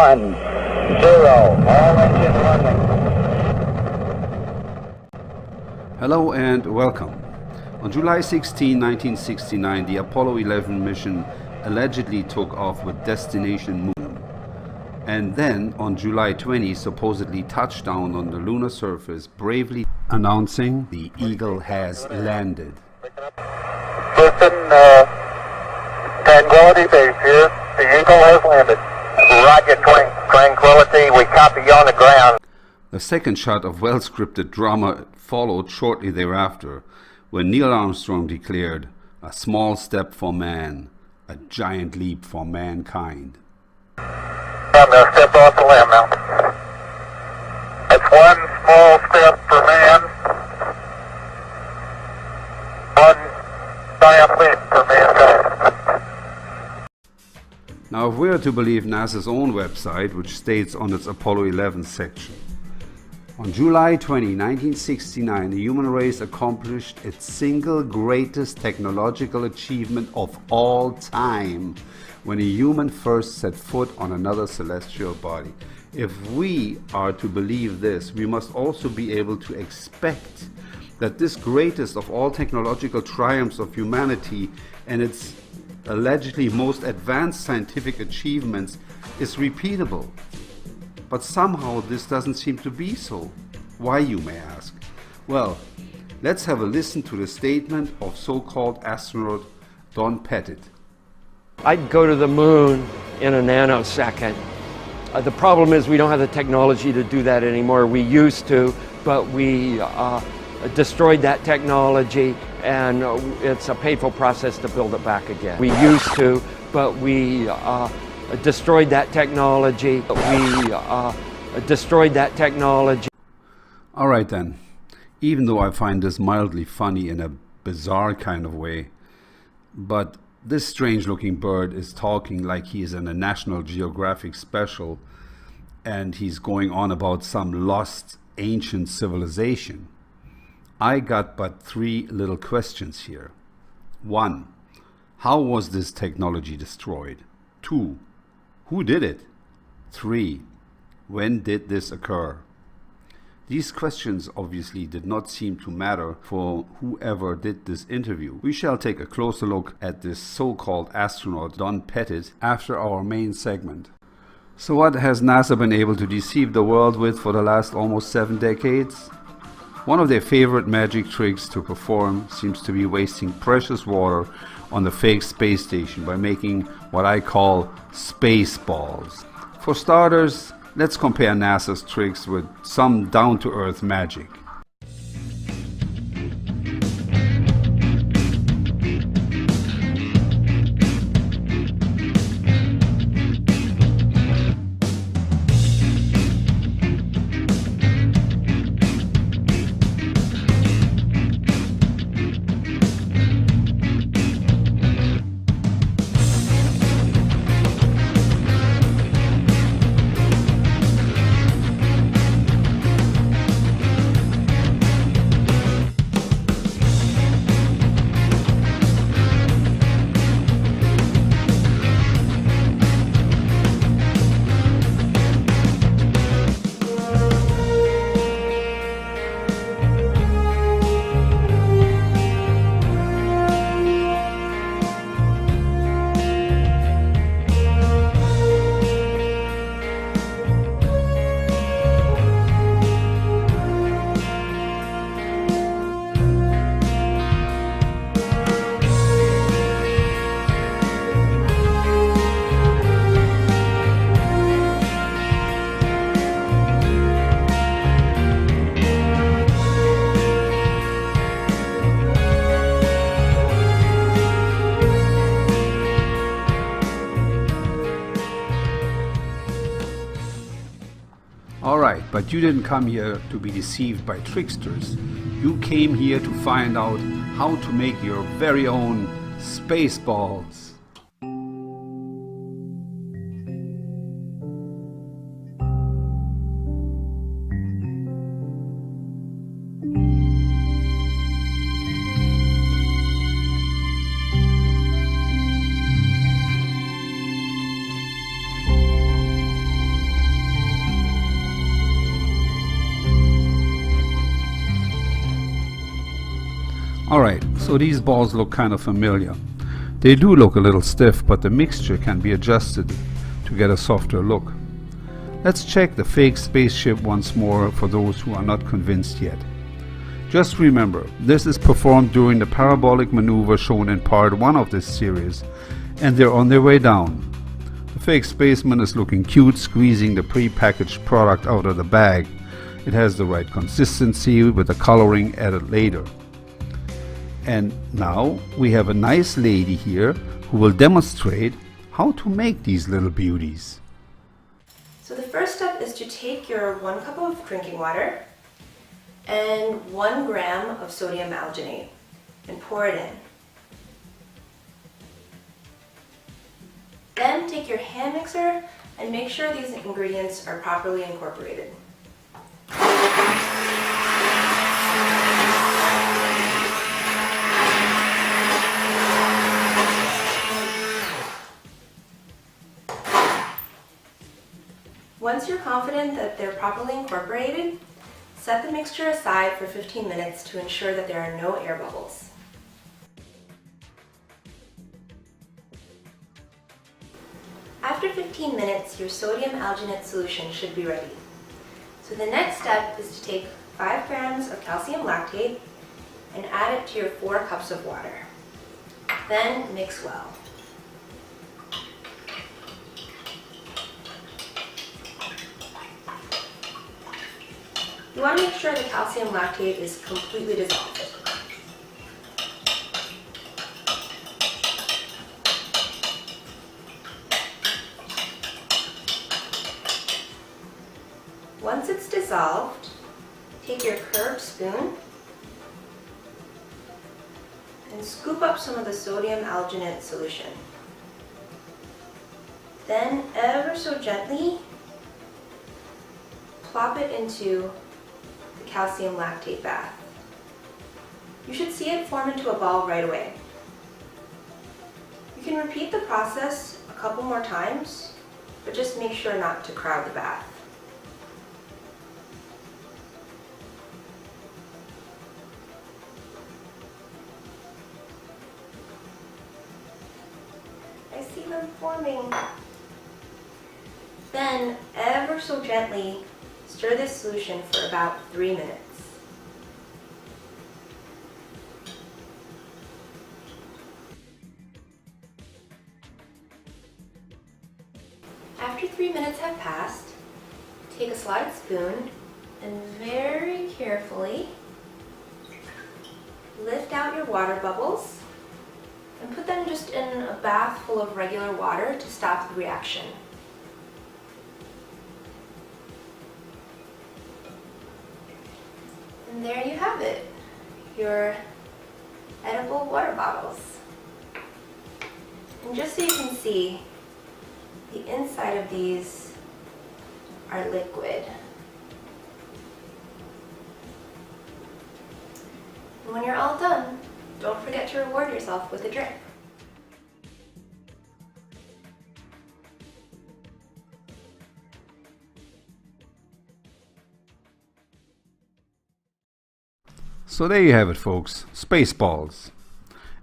1, 0, all engine running. Hello and welcome. On July 16, 1969, the Apollo 11 mission allegedly took off with destination Moon. And then on July 20, supposedly touched down on the lunar surface, bravely announcing the Eagle has landed. Houston, Tranquility Base here. The Eagle has landed. Roger, Tranquility. We copy you on the ground. The second shot of well-scripted drama followed shortly thereafter, when Neil Armstrong declared, "A small step for man, a giant leap for mankind." I'm going to step off the limb now. It's one small step for man, one giant leap for mankind. Now, if we are to believe NASA's own website, which states on its Apollo 11 section, on July 20, 1969, the human race accomplished its single greatest technological achievement of all time when a human first set foot on another celestial body. If we are to believe this, we must also be able to expect that this greatest of all technological triumphs of humanity and its allegedly most advanced scientific achievements is repeatable. But somehow this doesn't seem to be so. Why, you may ask? Well, let's have a listen to the statement of so-called astronaut Don Pettit. I'd go to the moon in a nanosecond. The problem is we don't have the technology to do that anymore. We used to, but we destroyed that technology, and it's a painful process to build it back again. We used to, but we destroyed that technology. Destroyed that technology. All right then, even though I find this mildly funny in a bizarre kind of way, but this strange looking bird is talking like he is in a National Geographic special and he's going on about some lost ancient civilization. I got but three little questions here. 1. How was this technology destroyed? 2. Who did it? 3. When did this occur? These questions obviously did not seem to matter for whoever did this interview. We shall take a closer look at this so-called astronaut Don Pettit after our main segment. So what has NASA been able to deceive the world with for the last almost 7 decades? One of their favorite magic tricks to perform seems to be wasting precious water on the fake space station by making what I call SPACEBALLS. For starters, let's compare NASA's tricks with some down-to-earth magic. Alright, but you didn't come here to be deceived by tricksters. You came here to find out how to make your very own SPACEBALLS. Alright, so these balls look kind of familiar. They do look a little stiff, but the mixture can be adjusted to get a softer look. Let's check the fake spaceship once more for those who are not convinced yet. Just remember, this is performed during the parabolic maneuver shown in part 1 of this series, and they're on their way down. The fake spaceman is looking cute, squeezing the pre-packaged product out of the bag. It has the right consistency with the coloring added later. And now we have a nice lady here who will demonstrate how to make these little beauties. So the first step is to take your 1 cup of drinking water and 1 gram of sodium alginate and pour it in. Then take your hand mixer and make sure these ingredients are properly incorporated. Once you're confident that they're properly incorporated, set the mixture aside for 15 minutes to ensure that there are no air bubbles. After 15 minutes, your sodium alginate solution should be ready. So the next step is to take 5 grams of calcium lactate and add it to your 4 cups of water. Then mix well. You want to make sure the calcium lactate is completely dissolved. Once it's dissolved, take your curved spoon and scoop up some of the sodium alginate solution. Then, ever so gently, plop it into the calcium lactate bath. You should see it form into a ball right away. You can repeat the process a couple more times, but just make sure not to crowd the bath. I see them forming. Then, ever so gently, stir this solution for about 3 minutes. After 3 minutes have passed, take a slotted spoon and very carefully lift out your water bubbles and put them just in a bath full of regular water to stop the reaction. And there you have it, your edible water bottles. And just so you can see, the inside of these are liquid. And when you're all done, don't forget to reward yourself with a drink. So there you have it, folks, Spaceballs.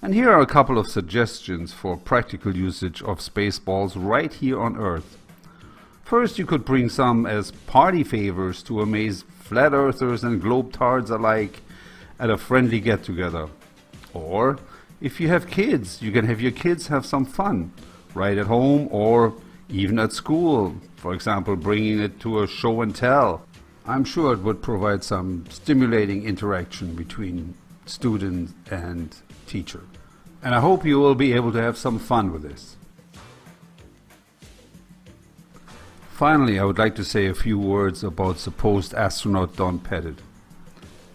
And here are a couple of suggestions for practical usage of Spaceballs right here on Earth. First, you could bring some as party favors to amaze flat earthers and globetards alike at a friendly get-together. Or, if you have kids, you can have your kids have some fun, right at home or even at school. For example, bringing it to a show and tell. I'm sure it would provide some stimulating interaction between student and teacher. And I hope you will be able to have some fun with this. Finally, I would like to say a few words about supposed astronaut Don Pettit.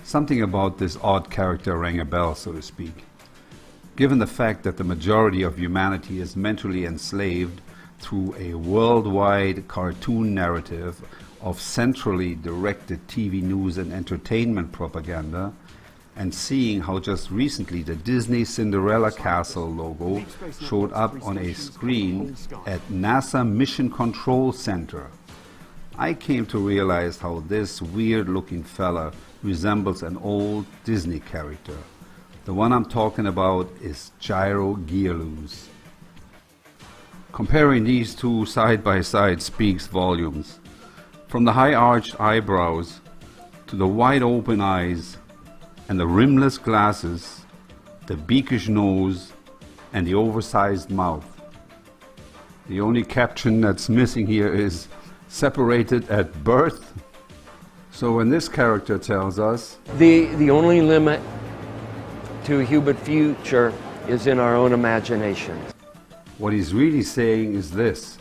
Something about this odd character rang a bell, so to speak. Given the fact that the majority of humanity is mentally enslaved through a worldwide cartoon narrative of centrally directed TV news and entertainment propaganda, and seeing how just recently the Disney Cinderella Castle logo showed up on a screen at NASA Mission Control Center, I came to realize how this weird looking fella resembles an old Disney character, The one I'm talking about is gyro gear loose. Comparing these two side by side speaks volumes. From the high arched eyebrows to the wide open eyes and the rimless glasses, the beakish nose and the oversized mouth. The only caption that's missing here is separated at birth. So when this character tells us The only limit to a human future is in our own imaginations. what he's really saying is this: